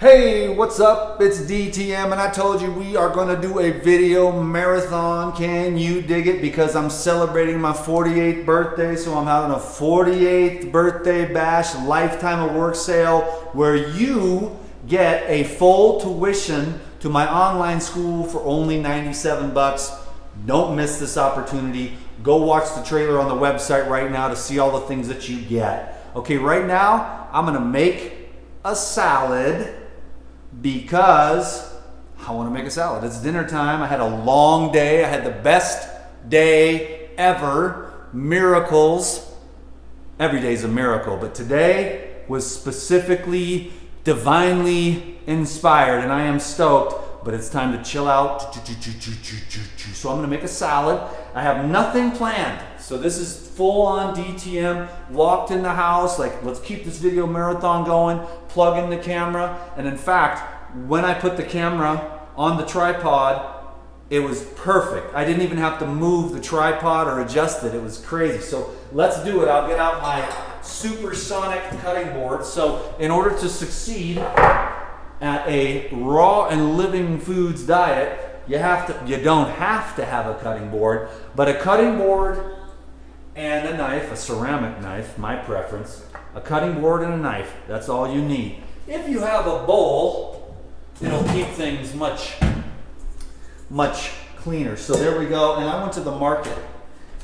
Hey, what's up? It's DTM, and I told you we are going to do a video marathon. Can you dig it? Because I'm celebrating my 48th birthday, so I'm having a 48th birthday bash lifetime of work sale where you get a full tuition to my online school for only 97 bucks. Don't miss this opportunity. Go watch the trailer on the website right now to see all the things that you get. Okay, right now I'm going to make a salad because I want to make a salad. It's dinner time. I had a long day. I had the best day ever. Miracles. Every day is a miracle, but today was specifically divinely inspired, and I am stoked, but it's time to chill out. So I'm going to make a salad. I have nothing planned. So this is full on DTM, walked in the house, like let's keep this video marathon going, plug in the camera. And in fact, when I put the camera on the tripod, it was perfect. I didn't even have to move the tripod or adjust it. It was crazy. So let's do it. I'll get out my supersonic cutting board. So in order to succeed at a raw and living foods diet, you don't have to have a cutting board, but a cutting board and a knife, a ceramic knife, my preference, a cutting board and a knife, that's all you need. If you have a bowl, it'll keep things much cleaner. So there we go, and I went to the market,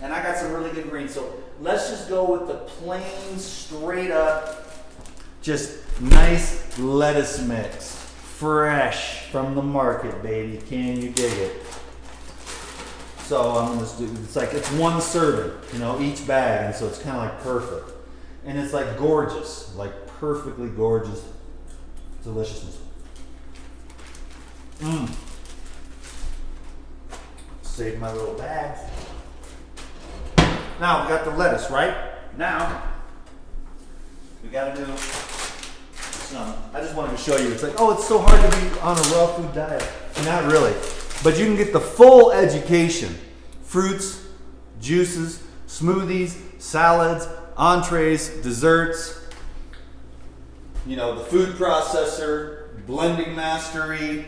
and I got some really good greens. So let's just go with the plain, straight up, just nice lettuce mix. Fresh from the market, baby. Can you dig it? So I'm just do it's one serving, each bag, and so it's kind of like perfect. And it's like gorgeous, like perfectly gorgeous deliciousness. Save my little bags. Now we got the lettuce, right? Now we gotta do I just wanted to show you. It's like, oh, it's so hard to be on a raw food diet. Not really. But you can get the full education. Fruits, juices, smoothies, salads, entrees, desserts, the food processor, blending mastery.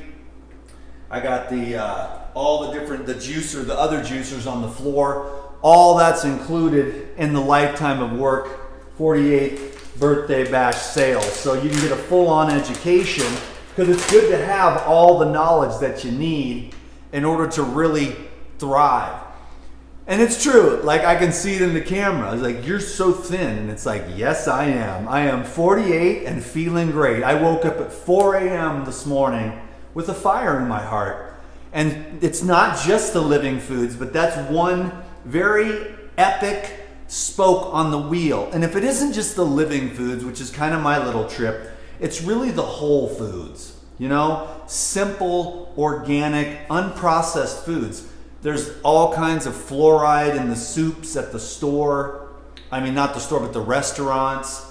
I got the all the other juicers on the floor. All that's included in the lifetime of work 48 birthday bash sale. So you can get a full-on education, because it's good to have all the knowledge that you need in order to really thrive. And it's true, like I can see it in the camera. It's like, you're so thin, and it's like, yes, I am. I am 48 and feeling great. I woke up at 4 a.m. this morning with a fire in my heart. And it's not just the living foods, but that's one very epic spoke on the wheel. And if it isn't just the living foods, which is kind of my little trip, it's really the whole foods, simple, organic, unprocessed foods. There's all kinds of fluoride in the soups at the store. I mean, not the store, but the restaurants,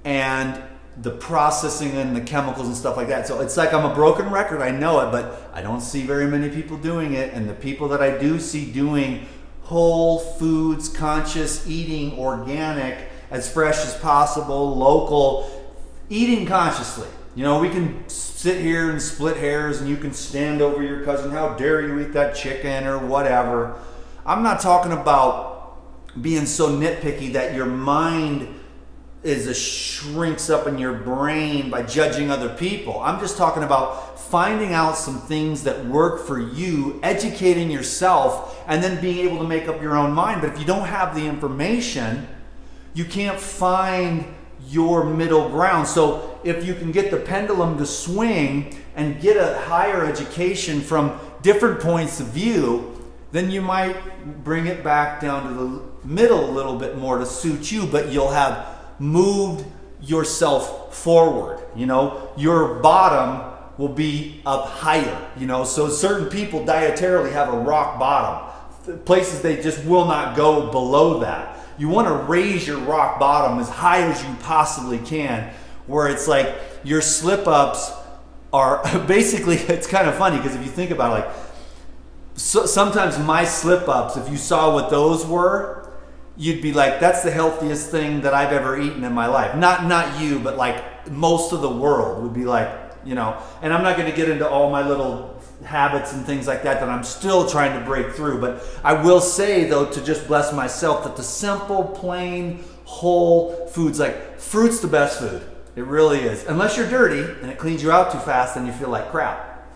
and the processing and the chemicals and stuff like that. So it's like I'm a broken record, I know it, but I don't see very many people doing it. And the people that I do see doing whole foods, conscious eating, organic, as fresh as possible, local, eating consciously. We can sit here and split hairs, and you can stand over your cousin, how dare you eat that chicken or whatever. I'm not talking about being so nitpicky that your mind shrinks up in your brain by judging other people. I'm just talking about finding out some things that work for you, educating yourself, and then being able to make up your own mind. But if you don't have the information, you can't find your middle ground. So if you can get the pendulum to swing and get a higher education from different points of view, then you might bring it back down to the middle a little bit more to suit you, but you'll have moved yourself forward. Your bottom will be up higher. So certain people dietarily have a rock bottom. Places they just will not go below that. You want to raise your rock bottom as high as you possibly can, where it's like your slip ups are basically, it's kind of funny because if you think about it, sometimes my slip ups, if you saw what those were, you'd be like, that's the healthiest thing that I've ever eaten in my life. Not you, but like most of the world would be like, you know. And I'm not going to get into all my little habits and things like that I'm still trying to break through. But I will say, though, to just bless myself, that the simple, plain, whole foods, like fruit's the best food. It really is. Unless you're dirty and it cleans you out too fast and you feel like crap.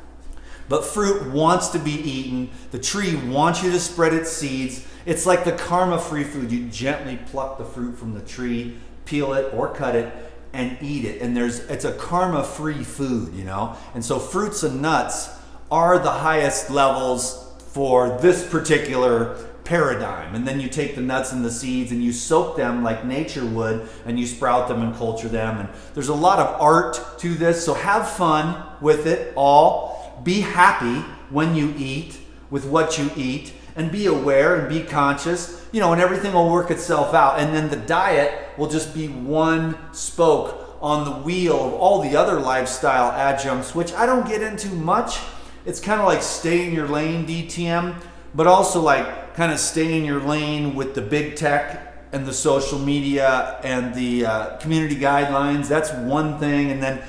But fruit wants to be eaten. The tree wants you to spread its seeds. It's like the karma-free food. You gently pluck the fruit from the tree, peel it or cut it, and eat it. And it's a karma-free food, you know. And so fruits and nuts are the highest levels for this particular paradigm. And then you take the nuts and the seeds and you soak them like nature would, and you sprout them and culture them. And there's a lot of art to this. So have fun with it all. Be happy when you eat with what you eat, and be aware and be conscious, you know, and everything will work itself out. And then the diet will just be one spoke on the wheel of all the other lifestyle adjuncts, which I don't get into much. It's kind of like stay in your lane, DTM, but also like kind of stay in your lane with the big tech and the social media and the community guidelines. That's one thing. And then,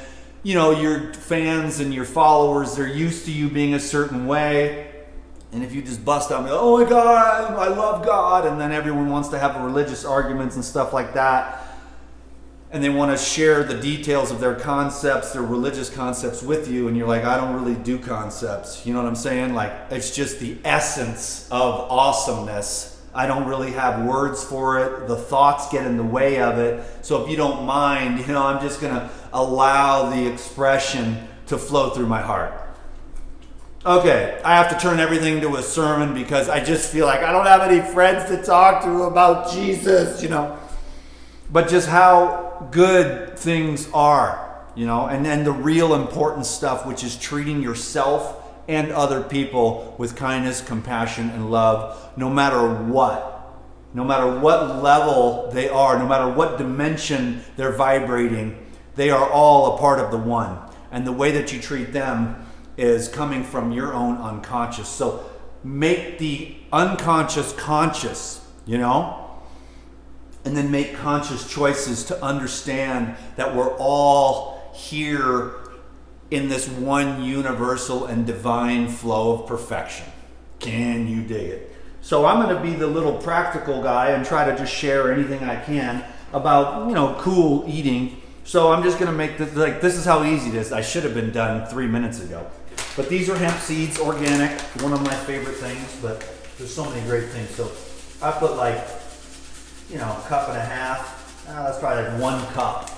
you know, your fans and your followers, they're used to you being a certain way. And if you just bust out and go, oh my God, I love God, and then everyone wants to have religious arguments and stuff like that, and they want to share the details of their concepts, their religious concepts with you, and you're like, I don't really do concepts. You know what I'm saying? Like, it's just the essence of awesomeness. I don't really have words for it. The thoughts get in the way of it. So if you don't mind, you know, I'm just going to allow the expression to flow through my heart. Okay, I have to turn everything to a sermon because I just feel like I don't have any friends to talk to about Jesus, you know. But just how good things are, you know, and then the real important stuff, which is treating yourself and other people with kindness, compassion, and love, no matter what level they are, no matter what dimension they're vibrating, they are all a part of the one. And the way that you treat them is coming from your own unconscious. So make the unconscious conscious, you know? And then make conscious choices to understand that we're all here in this one universal and divine flow of perfection. Can you dig it? So I'm going to be the little practical guy and try to just share anything I can about, you know, cool eating. So I'm just going to make this, like, this is how easy it is. I should have been done 3 minutes ago. But these are hemp seeds, organic, one of my favorite things, but there's so many great things. So I put like, you know, a cup and a half, that's probably like 1 cup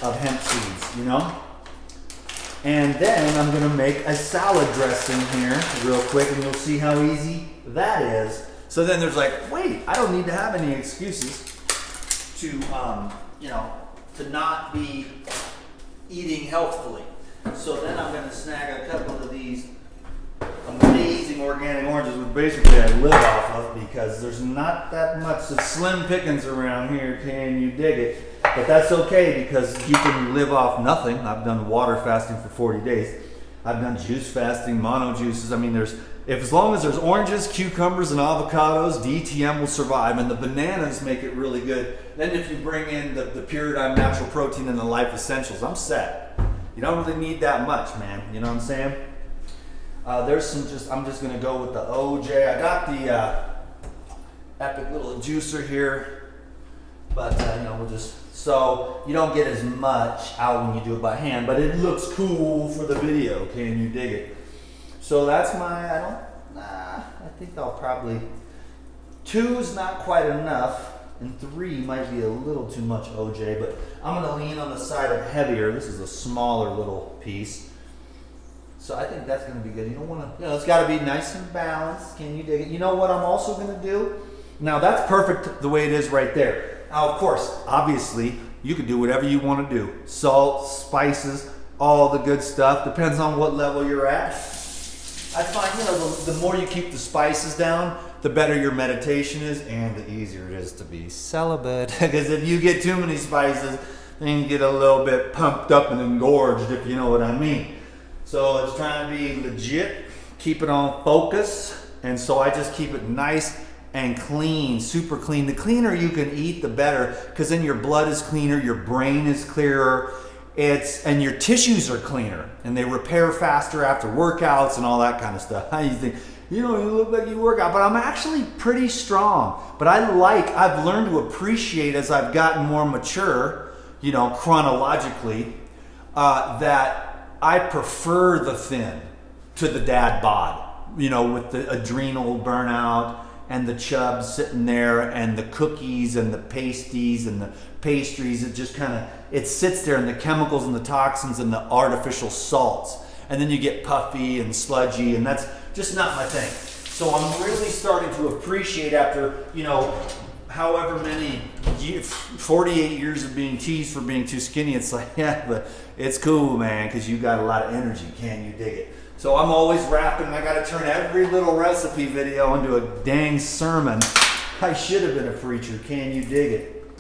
of hemp seeds, you know? And then I'm gonna make a salad dressing here real quick, and you'll see how easy that is. So then there's like, wait, I don't need to have any excuses to, you know, to not be eating healthfully. So then I'm going to snag a couple of these amazing organic oranges, which basically I live off of because there's not that much of slim pickings around here. Can you dig it? But that's okay because you can live off nothing. I've done water fasting for 40 days. I've done juice fasting, mono juices. I mean, as long as there's oranges, cucumbers, and avocados, DTM will survive. And the bananas make it really good. Then if you bring in the Paradigm Natural Protein and the Life Essentials, I'm set. You don't really need that much, man. You know what I'm saying? There's some I'm just going to go with the OJ. I got the epic little juicer here. But, you know, we'll just, so you don't get as much out when you do it by hand. But it looks cool for the video. Can you dig it? So that's I think I'll probably, 2's not quite enough. And 3 might be a little too much OJ, but I'm going to lean on the side of heavier. This is a smaller little piece. So I think that's going to be good. You don't want to, you know, it's got to be nice and balanced. Can you dig it? You know what I'm also going to do? Now that's perfect the way it is right there. Now, of course, obviously, you can do whatever you want to do. Salt, spices, all the good stuff. Depends on what level you're at. I find, you know, the more you keep the spices down, the better your meditation is, and the easier it is to be celibate. Because if you get too many spices, then you get a little bit pumped up and engorged, if you know what I mean. So it's trying to be legit, keep it on focus, and so I just keep it nice and clean, super clean. The cleaner you can eat, the better, because then your blood is cleaner, your brain is clearer, and your tissues are cleaner and they repair faster after workouts and all that kind of stuff. How you think, you know, you look like you work out, but I'm actually pretty strong. But I've learned to appreciate as I've gotten more mature, you know, chronologically, that I prefer the thin to the dad bod, you know, with the adrenal burnout and the chub sitting there and the cookies and the pasties and the pastries. It just kind of, it sits there, and the chemicals and the toxins and the artificial salts. And then you get puffy and sludgy, and that's just not my thing. So I'm really starting to appreciate, after, you know, however many 48 years of being teased for being too skinny, it's like, yeah, but it's cool, man, because you got a lot of energy. Can you dig it? So I'm always rapping, and I got to turn every little recipe video into a dang sermon. I should have been a preacher. Can you dig it?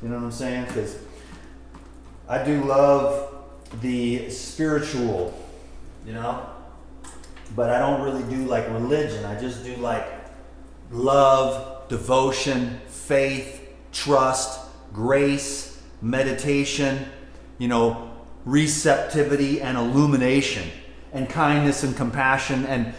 You know what I'm saying? Because I do love the spiritual, you know, but I don't really do like religion. I just do like love, devotion, faith, trust, grace, meditation, you know, receptivity and illumination, and kindness and compassion, and,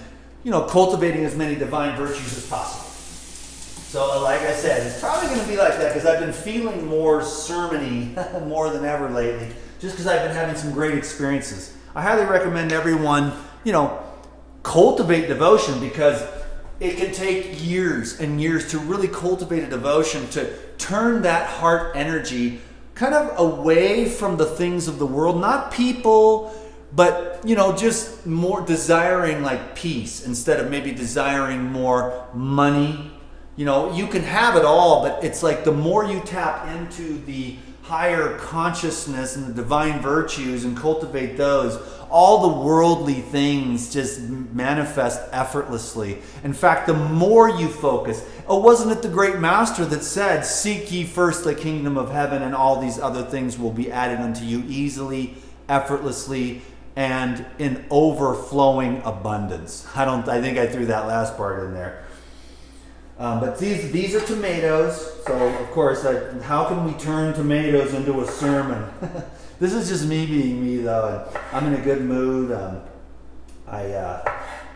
you know, cultivating as many divine virtues as possible. So like I said, it's probably going to be like that because I've been feeling more sermon-y more than ever lately, just because I've been having some great experiences. I highly recommend everyone, you know, cultivate devotion, because it can take years and years to really cultivate a devotion, to turn that heart energy kind of away from the things of the world, not people, but, you know, just more desiring like peace instead of maybe desiring more money. You know, you can have it all, but it's like the more you tap into the higher consciousness and the divine virtues and cultivate those, all the worldly things just manifest effortlessly. In fact, the more you focus, wasn't it the great master that said, "Seek ye first the kingdom of heaven, and all these other things will be added unto you easily, effortlessly, and in overflowing abundance." I think I threw that last part in there. But these are tomatoes. So of course, how can we turn tomatoes into a sermon? This is just me being me, though, and I'm in a good mood. I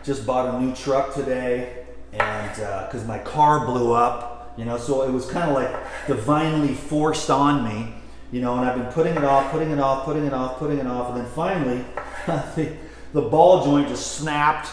just bought a new truck today, and because my car blew up, you know, so it was kind of like divinely forced on me, you know, and I've been putting it off, and then finally, the ball joint just snapped.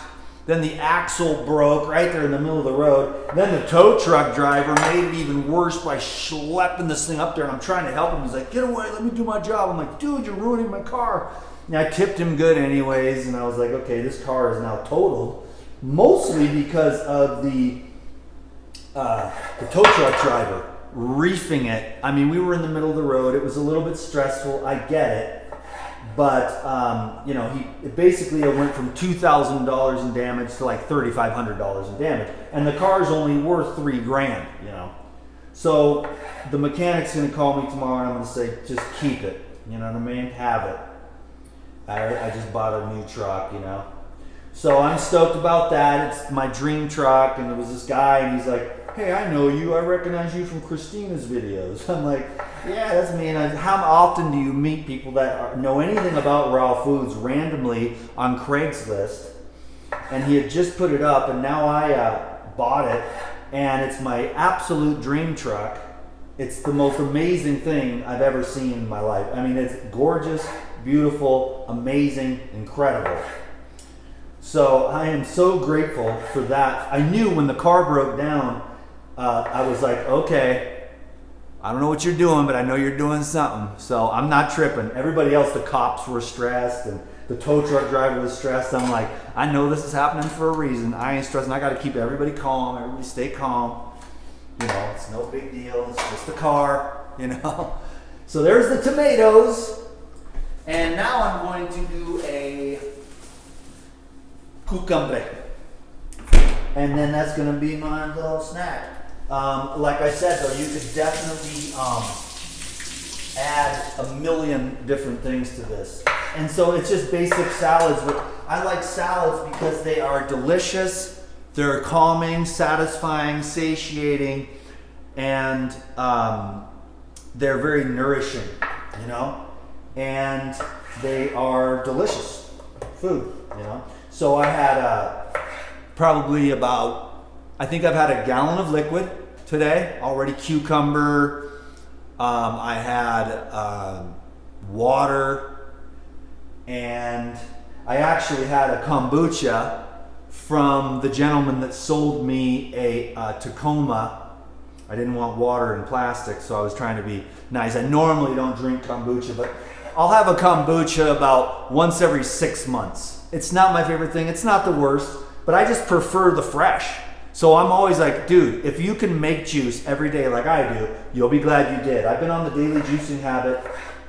Then the axle broke right there in the middle of the road. Then the tow truck driver made it even worse by schlepping this thing up there, and I'm trying to help him. He's like, "Get away, let me do my job." I'm like, "Dude, you're ruining my car." And I tipped him good anyways, and I was like, okay, this car is now totaled. Mostly because of the tow truck driver reefing it. I mean, we were in the middle of the road. It was a little bit stressful. I get it. But, you know, it basically went from $2,000 in damage to like $3,500 in damage. And the car's only worth $3,000, you know. So the mechanic's going to call me tomorrow, and I'm going to say, just keep it. You know what I mean? Have it. I just bought a new truck, you know. So I'm stoked about that. It's my dream truck. And there was this guy, and he's like, "Hey, I know you. I recognize you from Christina's videos." I'm like, "Yeah, that's me." And how often do you meet people that know anything about raw foods randomly on Craigslist? And he had just put it up, and now I bought it, and it's my absolute dream truck. It's the most amazing thing I've ever seen in my life. I mean, it's gorgeous, beautiful, amazing, incredible. So I am so grateful for that. I knew when the car broke down, I was like, okay, I don't know what you're doing, but I know you're doing something. So I'm not tripping. Everybody else, the cops were stressed, and the tow truck driver was stressed. I'm like, I know this is happening for a reason. I ain't stressing. I got to keep everybody calm. Everybody stay calm. You know, it's no big deal. It's just a car, you know. So there's the tomatoes. And now I'm going to do a cucumber. And then that's going to be my little snack. Like I said, though, you could definitely add a million different things to this. And so it's just basic salads. But I like salads because they are delicious, they're calming, satisfying, satiating, and they're very nourishing, you know? and they are delicious food, you know. So I had probably about, I think I've had a gallon of liquid today already. Cucumber, I had water, and I actually had a kombucha from the gentleman that sold me a Tacoma. I didn't want water in plastic, so I was trying to be nice. I normally don't drink kombucha, but I'll have a kombucha about once every 6 months. It's not my favorite thing. It's not the worst, but I just prefer the fresh. So I'm always like, dude, if you can make juice every day like I do, you'll be glad you did. I've been on the daily juicing habit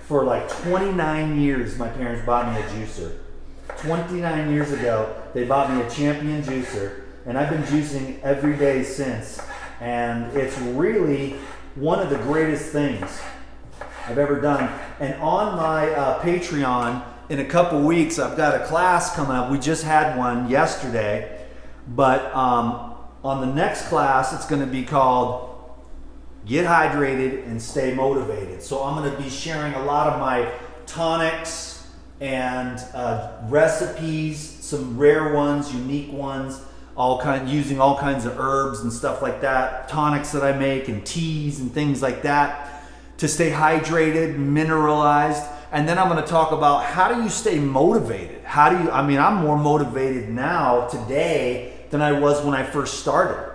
for like 29 years. My parents bought me a juicer. 29 years ago, they bought me a Champion juicer, and I've been juicing every day since. And it's really one of the greatest things I've ever done. And on my Patreon, in a couple weeks, I've got a class coming up. We just had one yesterday, but on the next class, it's going to be called Get Hydrated and Stay Motivated. So I'm going to be sharing a lot of my tonics and recipes, some rare ones, unique ones, using all kinds of herbs and stuff like that, tonics that I make and teas and things like that to stay hydrated, mineralized. And then I'm going to talk about how do you stay motivated? I'm more motivated now today than I was when I first started,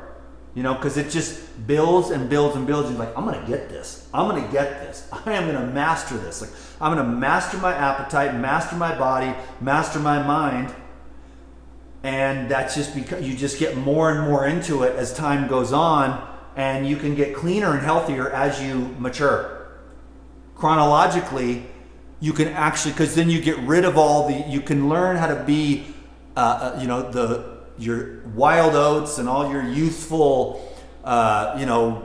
you know, because it just builds and builds and builds. You're like, I'm going to get this. I'm going to get this. I am going to master this. Like, I'm going to master my appetite, master my body, master my mind. And that's just because you just get more and more into it as time goes on, and you can get cleaner and healthier as you mature. Chronologically, you can actually, because then you get rid of you can learn how to be, your wild oats and all your youthful,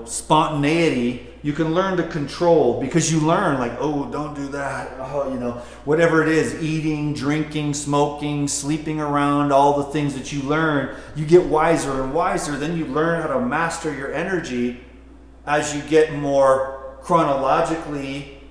spontaneity. You can learn to control, because you learn like, oh, don't do that. Oh, whatever it is, eating, drinking, smoking, sleeping around, all the things that you learn, you get wiser and wiser. Then you learn how to master your energy as you get more chronologically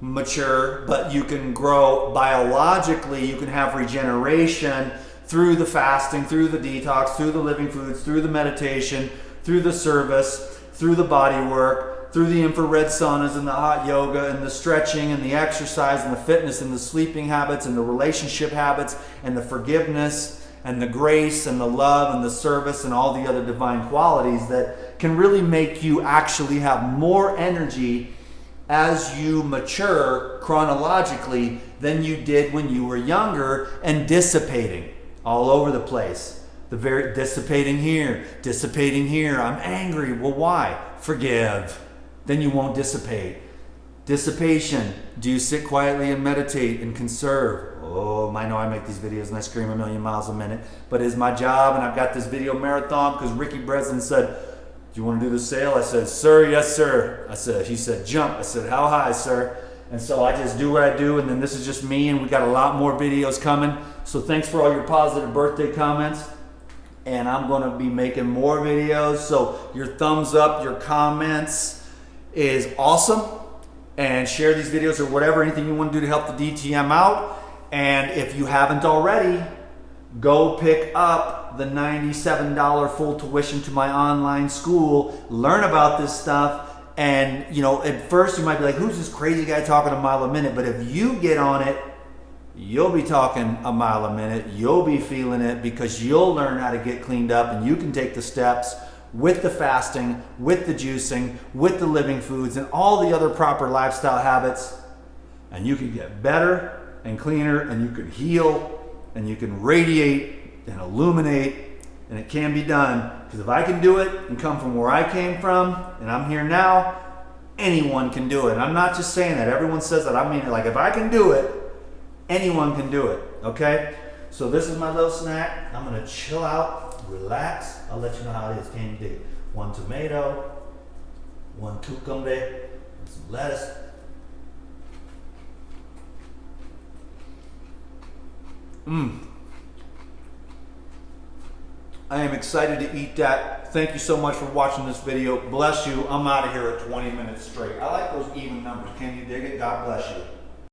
mature, but you can grow biologically. You can have regeneration through the fasting, through the detox, through the living foods, through the meditation, through the service, through the body work, through the infrared saunas and the hot yoga and the stretching and the exercise and the fitness and the sleeping habits and the relationship habits and the forgiveness and the grace and the love and the service and all the other divine qualities that can really make you actually have more energy as you mature chronologically than you did when you were younger, and dissipating all over the place. Dissipating here, I'm angry. Well, why? Forgive. Then you won't dissipate. Dissipation. Do you sit quietly and meditate and conserve? Oh, I know I make these videos and I scream a million miles a minute, but it's my job, and I've got this video marathon because Ricky Breslin said, do you want to do the sale? I said, sir, yes, sir. He said, jump. I said, how high, sir? And so I just do what I do, and then this is just me, and we got a lot more videos coming. So thanks for all your positive birthday comments. And I'm going to be making more videos. So your thumbs up, your comments is awesome. And share these videos or whatever, anything you want to do to help the DTM out. And if you haven't already, go pick up the $97 full tuition to my online school. Learn about this stuff. And, at first you might be like, who's this crazy guy talking a mile a minute? But if you get on it, you'll be talking a mile a minute. You'll be feeling it, because you'll learn how to get cleaned up, and you can take the steps with the fasting, with the juicing, with the living foods, and all the other proper lifestyle habits. And you can get better and cleaner, and you can heal, and you can radiate and illuminate, and it can be done. Because if I can do it and come from where I came from, and I'm here now, anyone can do it. And I'm not just saying that. Everyone says that. I mean it. Like, if I can do it, anyone can do it, okay? So this is my little snack. I'm gonna chill out, relax. I'll let you know how it is. Can you dig it? 1 tomato, 1 cucumber, and some lettuce. I am excited to eat that. Thank you so much for watching this video. Bless you. I'm out of here at 20 minutes straight. I like those even numbers. Can you dig it? God bless you.